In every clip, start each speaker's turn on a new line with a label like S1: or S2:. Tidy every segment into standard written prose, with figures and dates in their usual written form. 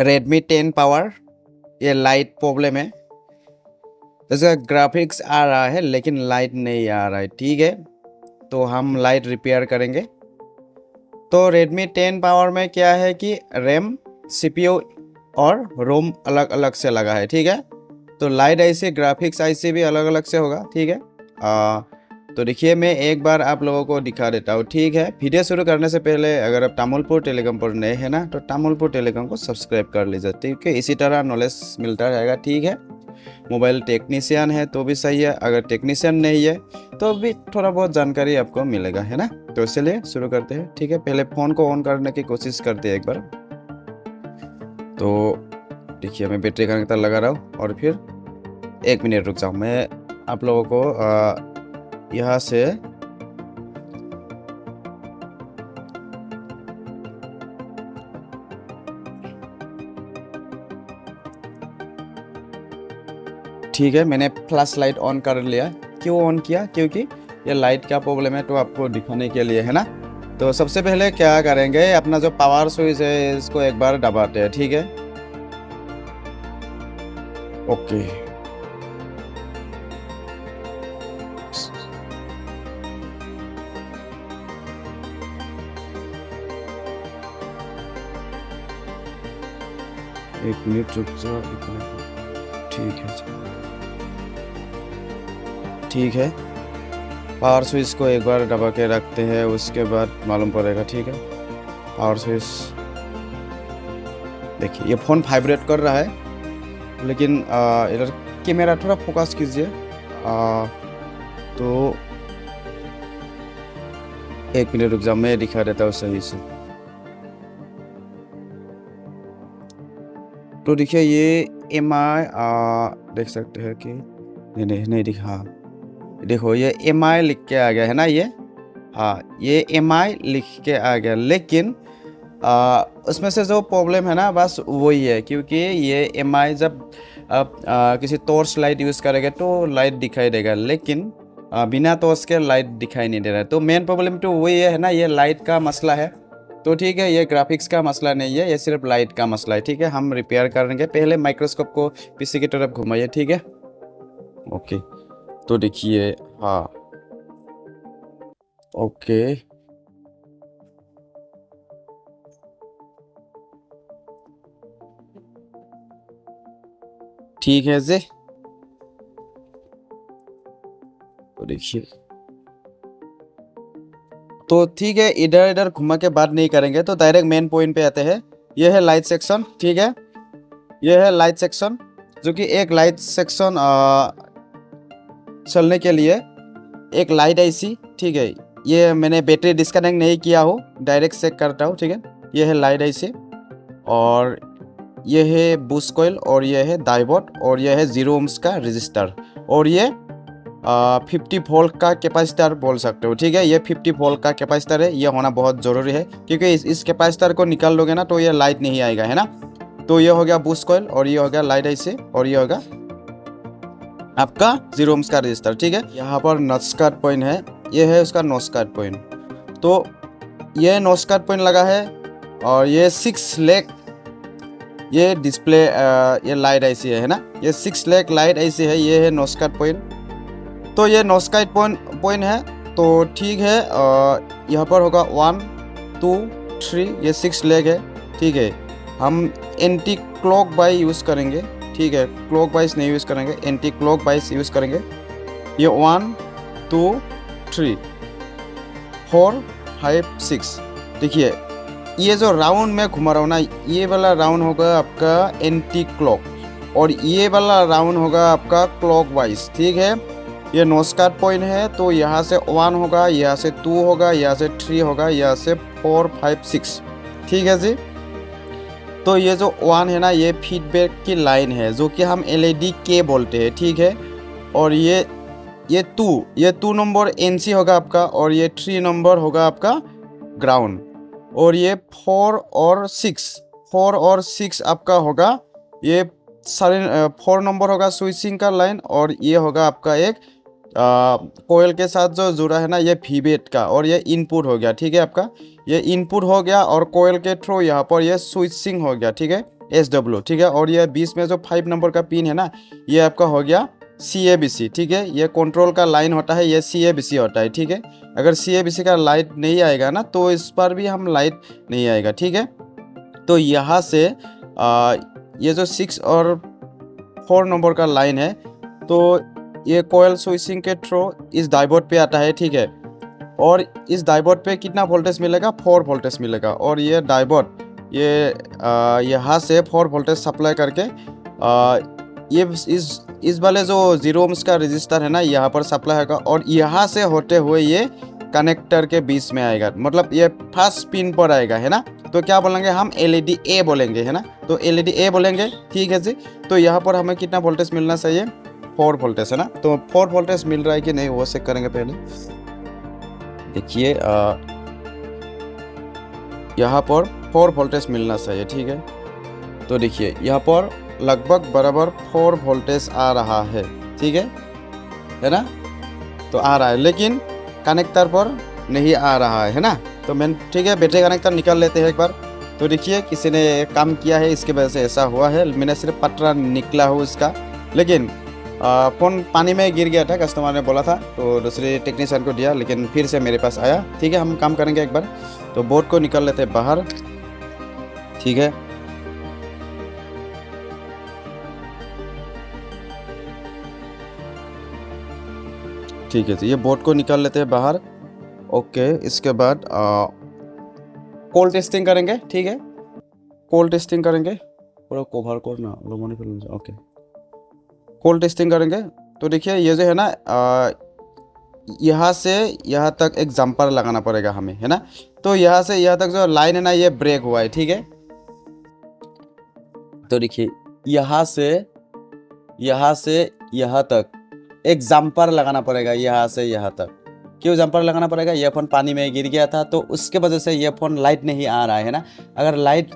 S1: Redmi 10 power, ये light problem है। इसका ग्राफिक्स आ रहा है लेकिन लाइट नहीं आ रहा है, ठीक है। तो हम लाइट रिपेयर करेंगे। तो Redmi 10 पावर में क्या है कि रैम, CPU और रोम अलग अलग से लगा है, ठीक है। तो लाइट आईसी, ग्राफिक्स आईसी भी अलग अलग से होगा, ठीक है। तो देखिए मैं एक बार आप लोगों को दिखा देता हूँ, ठीक है। वीडियो शुरू करने से पहले अगर आप तामुलपुर टेलीकॉम पर नए हैं ना, तो तामुलपुर टेलीकॉम को सब्सक्राइब कर लीजिए, ठीक है। इसी तरह नॉलेज मिलता रहेगा, ठीक है। मोबाइल टेक्नीशियन है तो भी सही है, अगर टेक्नीशियन नहीं है तो भी थोड़ा बहुत जानकारी आपको मिलेगा, है ना। तो इसलिए शुरू करते हैं, ठीक है। पहले फ़ोन को ऑन करने की कोशिश करते हैं एक बार। तो देखिए मैं बैटरी कनेक्टर लगा रहा हूँ और फिर 1 मिनट रुक जाओ, मैं आप लोगों को यहाँ से ठीक है, मैंने फ्लैश लाइट ऑन कर लिया। क्यों ऑन किया? क्योंकि ये लाइट का प्रॉब्लम है, तो आपको दिखाने के लिए, है ना। तो सबसे पहले क्या करेंगे, अपना जो पावर स्विच है इसको एक बार दबाते हैं, ठीक है। ओके, एक मिनट रुक जाओ, एक मिनट, ठीक है ठीक है। पावर स्विच को एक बार दबा के रखते हैं, उसके बाद मालूम पड़ेगा, ठीक है। पावर स्विच, देखिए ये फ़ोन वाइब्रेट कर रहा है, लेकिन इधर कैमरा थोड़ा फोकस कीजिए। तो 1 मिनट रुक जाओ, मैं दिखा देता हूँ सही से। तो देखिए ये MI देख सकते हैं कि नहीं दिखा, देखो ये MI लिख के आ गया है ना, ये हाँ ये MI लिख के आ गया, लेकिन उसमें से जो प्रॉब्लम है ना बस वही है, क्योंकि ये MI जब आप किसी टॉर्च लाइट यूज़ करेंगे तो लाइट दिखाई देगा, लेकिन बिना टॉर्च के लाइट दिखाई नहीं दे रहा है। तो मेन प्रॉब्लम तो वही है ना, ये लाइट का मसला है। तो ठीक है, ये ग्राफिक्स का मसला नहीं है, ये सिर्फ लाइट का मसला है, ठीक है। हम रिपेयर करेंगे। पहले माइक्रोस्कोप को पीसी की तरफ घुमाइए, ठीक है। ओके, तो देखिए, हाँ ओके, ठीक है जी। तो देखिए, तो ठीक है, इधर इधर घुमा के बात नहीं करेंगे, तो डायरेक्ट मेन पॉइंट पे आते हैं। ये है लाइट सेक्शन, ठीक है। ये है लाइट सेक्शन, जो कि एक लाइट सेक्शन चलने के लिए एक लाइट आईसी, ठीक है। ये मैंने बैटरी डिस्कनेक्ट नहीं किया हो, डायरेक्ट चेक करता हूँ, ठीक है। ये है लाइट आईसी, और ये है बूस्ट कॉइल, और ये है डायोड, और ये है 0 ohms का रजिस्टर, और ये 50 वोल्ट का कैपेसिटर बोल सकते हो, ठीक है। ये 50 वोल्ट का कैपेसिटर है, ये होना बहुत ज़रूरी है, क्योंकि इस कैपेसिटर को निकाल लोगे ना तो ये लाइट नहीं आएगा, है ना। तो ये हो गया बूस्ट कॉइल, और ये हो गया लाइट आईसी, और ये होगा आपका 0 ohms का रजिस्टर, ठीक है। यहाँ पर नॉच कट पॉइंट है, ये है उसका नॉच कट पॉइंट। तो ये नॉच कट पॉइंट लगा है, और ये 6 लेग ये डिस्प्ले ये लाइट आईसी है ना, ये 6 लेग लाइट आईसी है, ये है नॉच कट पॉइंट। तो ये नॉच कट पॉइंट है, तो ठीक है। यहाँ पर होगा 1 2 3, ये 6 लेग है, ठीक है। हम एंटी क्लॉक वाइज यूज़ करेंगे, ठीक है। क्लॉक वाइज नहीं यूज़ करेंगे, एंटी क्लॉक वाइज यूज़ करेंगे। ये 1 2 3 4 5 6, देखिए ये जो राउंड में घुमा रहा हूँ ना, ये वाला राउंड होगा आपका एंटी क्लॉक, और ये वाला राउंड होगा आपका क्लॉक वाइज, ठीक है। ये नॉच कट पॉइंट है, तो यहाँ से 1 होगा, यहाँ से 2 होगा, यहाँ से 3 होगा, यहाँ से 4 5 6, ठीक है जी। तो ये जो 1 है ना, ये फीडबैक की लाइन है, जो कि हम LED के बोलते हैं, ठीक है। और ये 2 नंबर NC होगा आपका, और ये 3 नंबर होगा आपका ग्राउंड, और ये 4 और 6 आपका होगा, ये 4 नंबर होगा स्विचिंग का लाइन, और ये होगा आपका एक कोयल के साथ जो जुड़ा है ना ये फीबेट का, और ये इनपुट हो गया, ठीक है आपका। ये इनपुट हो गया और कोयल के थ्रू यहाँ पर ये स्विचिंग हो गया, ठीक है, SW, ठीक है। और ये 20 में जो 5 नंबर का पिन है ना, ये आपका हो गया CABC, ठीक है। ये कंट्रोल का लाइन होता है, ये CABC होता है, ठीक है। अगर CABC का लाइट नहीं आएगा ना तो इस पर भी हम लाइट नहीं आएगा, ठीक है। तो यहाँ से ये जो 6 और 4 नंबर का लाइन है, तो ये कोयल स्विचिंग के थ्रू इस डायोड पे आता है, ठीक है। और इस डायोड पे कितना वोल्टेज मिलेगा, 4 वोल्टेज मिलेगा। और ये डायोड ये यहाँ से 4 वोल्टेज सप्लाई करके ये इस वाले जो 0 ohms का रजिस्टर है ना, यहाँ पर सप्लाई होगा, और यहाँ से होते हुए ये कनेक्टर के बीच में आएगा, मतलब ये फर्स्ट पिन पर आएगा, है ना। तो क्या बोलेंगे हम, LED A बोलेंगे, है ना। तो LED A बोलेंगे, ठीक है जी। तो यहाँ पर हमें कितना वोल्टेज मिलना चाहिए, 4 वोल्टेज, है ना। तो 4 वोल्टेज मिल रहा है कि नहीं वो चेक करेंगे पहले। देखिए यहाँ पर 4 वोल्टेज मिलना चाहिए, ठीक है। तो देखिए यहाँ पर लगभग बराबर 4 वोल्टेज आ रहा है, ठीक है ना। तो आ रहा है, लेकिन कनेक्टर पर नहीं आ रहा है ना। तो मैं, ठीक है, बैटरी कनेक्टर निकाल लेते हैं एक बार। तो देखिए किसी ने काम किया है, इसके वजह से ऐसा हुआ है। मैंने सिर्फ पटरा निकला हो इसका, लेकिन फ़ोन पानी में गिर गया था, कस्टमर ने बोला था, तो दूसरे टेक्नीशियन को दिया, लेकिन फिर से मेरे पास आया, ठीक है। हम काम करेंगे एक बार। तो बोर्ड को निकाल लेते हैं बाहर, ठीक है। ठीक है, तो ये बोर्ड को निकाल लेते हैं बाहर। ओके, इसके बाद कोल्ड टेस्टिंग करेंगे, ठीक है। कोल्ड टेस्टिंग करेंगे, पूरा कवर करना। ओके, कोल्ड टेस्टिंग करेंगे। तो देखिए ये जो है ना, यहाँ से यहाँ तक एक जंपर लगाना पड़ेगा हमें, है ना। तो यहाँ से यहाँ तक जो लाइन है ना, ये ब्रेक हुआ है, ठीक है। तो देखिए यहाँ से यहाँ तक एक जंपर लगाना पड़ेगा, यहाँ से यहाँ तक। क्यों जंपर लगाना पड़ेगा, ये फ़ोन पानी में गिर गया था, तो उसके वजह से ये फ़ोन लाइट नहीं आ रहा है ना। अगर लाइट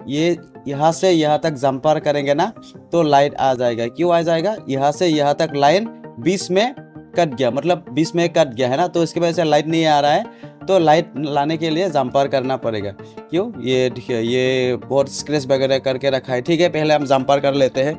S1: ये यहाँ से यहाँ तक जंपर करेंगे ना, तो लाइट आ जाएगा। क्यों आ जाएगा, यहाँ से यहाँ तक लाइन बीच में कट गया, मतलब बीच में कट गया है ना, तो इसकी वजह से लाइट नहीं आ रहा है। तो लाइट लाने के लिए जंपर करना पड़ेगा। क्यों, ये देखिए ये बहुत स्क्रैच वगैरह करके रखा है, ठीक है। पहले हम जंपर कर लेते हैं।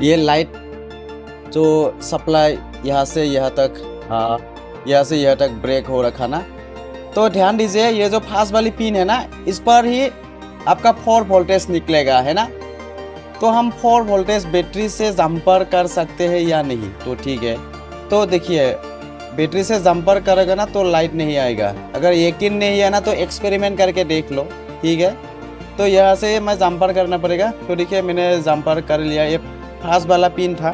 S1: ये लाइट जो सप्लाई यहाँ से यहाँ तक, यहाँ से यहाँ तक ब्रेक हो रखा ना। तो ध्यान दीजिए, ये जो फास्ट वाली पिन है ना, इस पर ही आपका 4 वोल्टेज निकलेगा, है ना। तो हम 4 वोल्टेज बैटरी से जंपर कर सकते हैं या नहीं, तो ठीक है। तो देखिए बैटरी से जंपर करेगा ना तो लाइट नहीं आएगा। अगर यकीन नहीं है ना तो एक्सपेरिमेंट करके देख लो, ठीक है। तो यहाँ से मैं जंपर करना पड़ेगा। तो देखिए मैंने जंपर कर लिया, ये फास्ट वाला पिन था,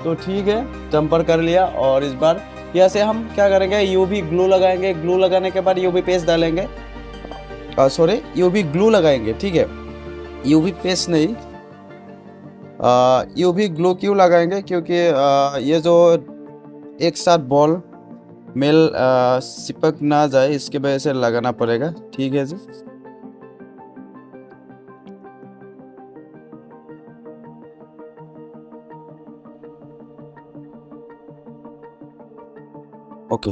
S1: तो ठीक है, जंपर कर लिया। और इस बार यहाँ से हम क्या करेंगे, यूवी ग्लू लगाएंगे। ग्लू लगाने के बाद यूवी पेस्ट डालेंगे, सॉरी यूवी ग्लू लगाएंगे, ठीक है। यूवी पेस्ट नहीं, यूवी ग्लू क्यों लगाएंगे, क्योंकि ये जो एक साथ बॉल मेल चिपक ना जाए, इसके वजह से लगाना पड़ेगा, ठीक है जी। ओके।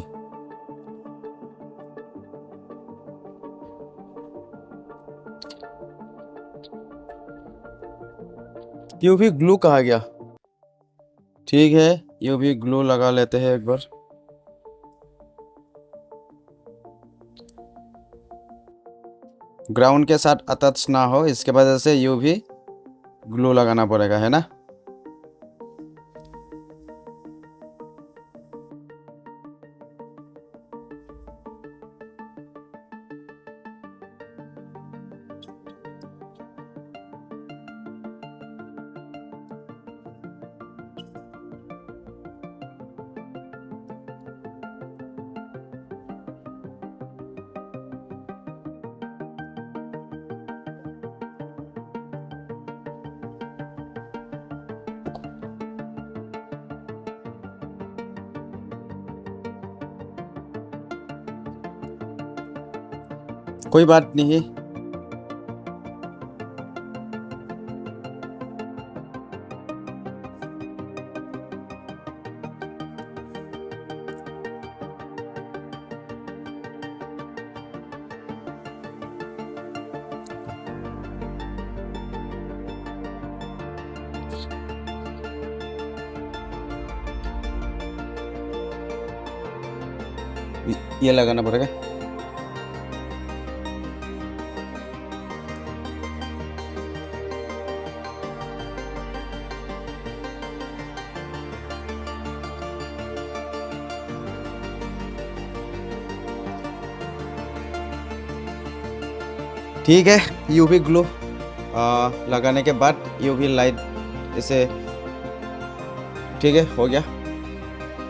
S1: यूवी ग्लू कहा गया, ठीक है, यूवी ग्लू लगा लेते हैं एक बार। ग्राउंड के साथ अटैच ना हो, इसके वजह से यूवी ग्लू लगाना पड़ेगा, है ना। कोई बात नहीं है। ये लगाना पड़ेगा। ठीक है, यूवी ग्लू लगाने के बाद यूवी लाइट इसे, ठीक है, हो गया।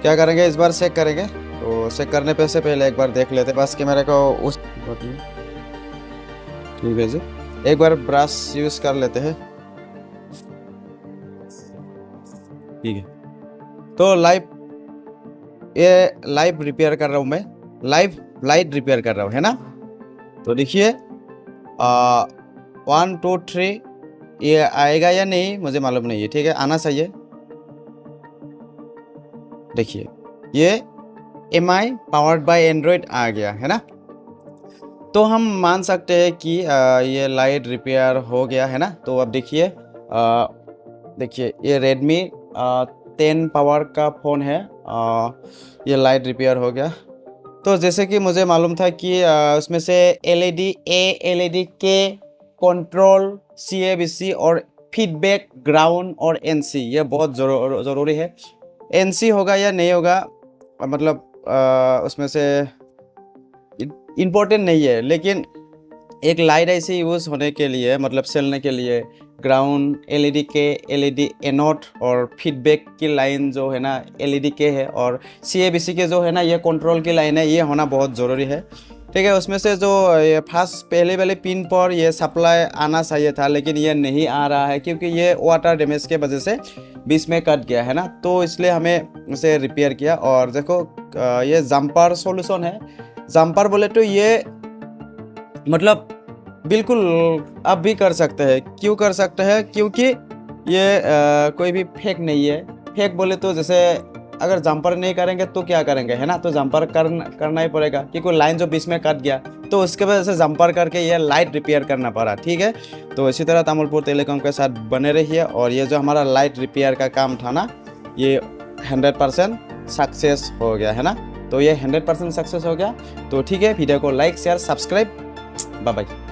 S1: क्या करेंगे इस बार, चेक करेंगे। तो चेक करने पे से पहले एक बार देख लेते बस कैमरे को उस, ठीक है जी, एक बार ब्रश यूज कर लेते हैं। ठीक है, तो ये लाइव रिपेयर कर रहा हूँ मैं, लाइव लाइट रिपेयर कर रहा हूँ, है ना। तो देखिए 1 2 3 ये आएगा या नहीं मुझे मालूम नहीं है, ठीक है, आना चाहिए। देखिए ये MI पावर्ड बाय एंड्रॉयड आ गया, है ना। तो हम मान सकते हैं कि ये लाइट रिपेयर हो गया, है ना। तो अब देखिए देखिए ये Redmi 10 पावर का फ़ोन है, ये लाइट रिपेयर हो गया। तो जैसे कि मुझे मालूम था कि उसमें से LED A LED K control CABC और फीडबैक ग्राउंड और NC ये बहुत ज़रूरी है। NC होगा या नहीं होगा मतलब उसमें से इम्पोर्टेंट नहीं है, लेकिन एक लाइट ऐसे यूज़ होने के लिए मतलब चलने के लिए ग्राउंड LED के LED एनोड और फीडबैक की लाइन जो है ना LED के है और CABC के जो है ना ये कंट्रोल की लाइन है, ये होना बहुत ज़रूरी है, ठीक है। उसमें से जो ये फर्स्ट पहले वाले पिन पर ये सप्लाई आना चाहिए था, लेकिन ये नहीं आ रहा है क्योंकि ये वाटर डैमेज के वजह से बीच में कट गया, है ना। तो इसलिए हमें उसे रिपेयर किया। और देखो ये जंपर सॉल्यूशन है। जंपर बोले तो ये मतलब बिल्कुल आप भी कर सकते हैं। क्यों कर सकते हैं, क्योंकि ये कोई भी फेक नहीं है। फेक बोले तो जैसे अगर जंपर नहीं करेंगे तो क्या करेंगे, है ना। तो जंपर करना ही पड़ेगा क्योंकि लाइन जो बीच में कट गया तो उसके वजह से जंपर करके ये लाइट रिपेयर करना पड़ा, ठीक है। तो इसी तरह तामुलपुर टेलीकॉम के साथ बने रहिए। और ये जो हमारा लाइट रिपेयर का काम था ना ये 100% सक्सेस हो गया, है ना। तो ये 100% सक्सेस हो गया। तो ठीक है, वीडियो को like share subscribe, bye bye.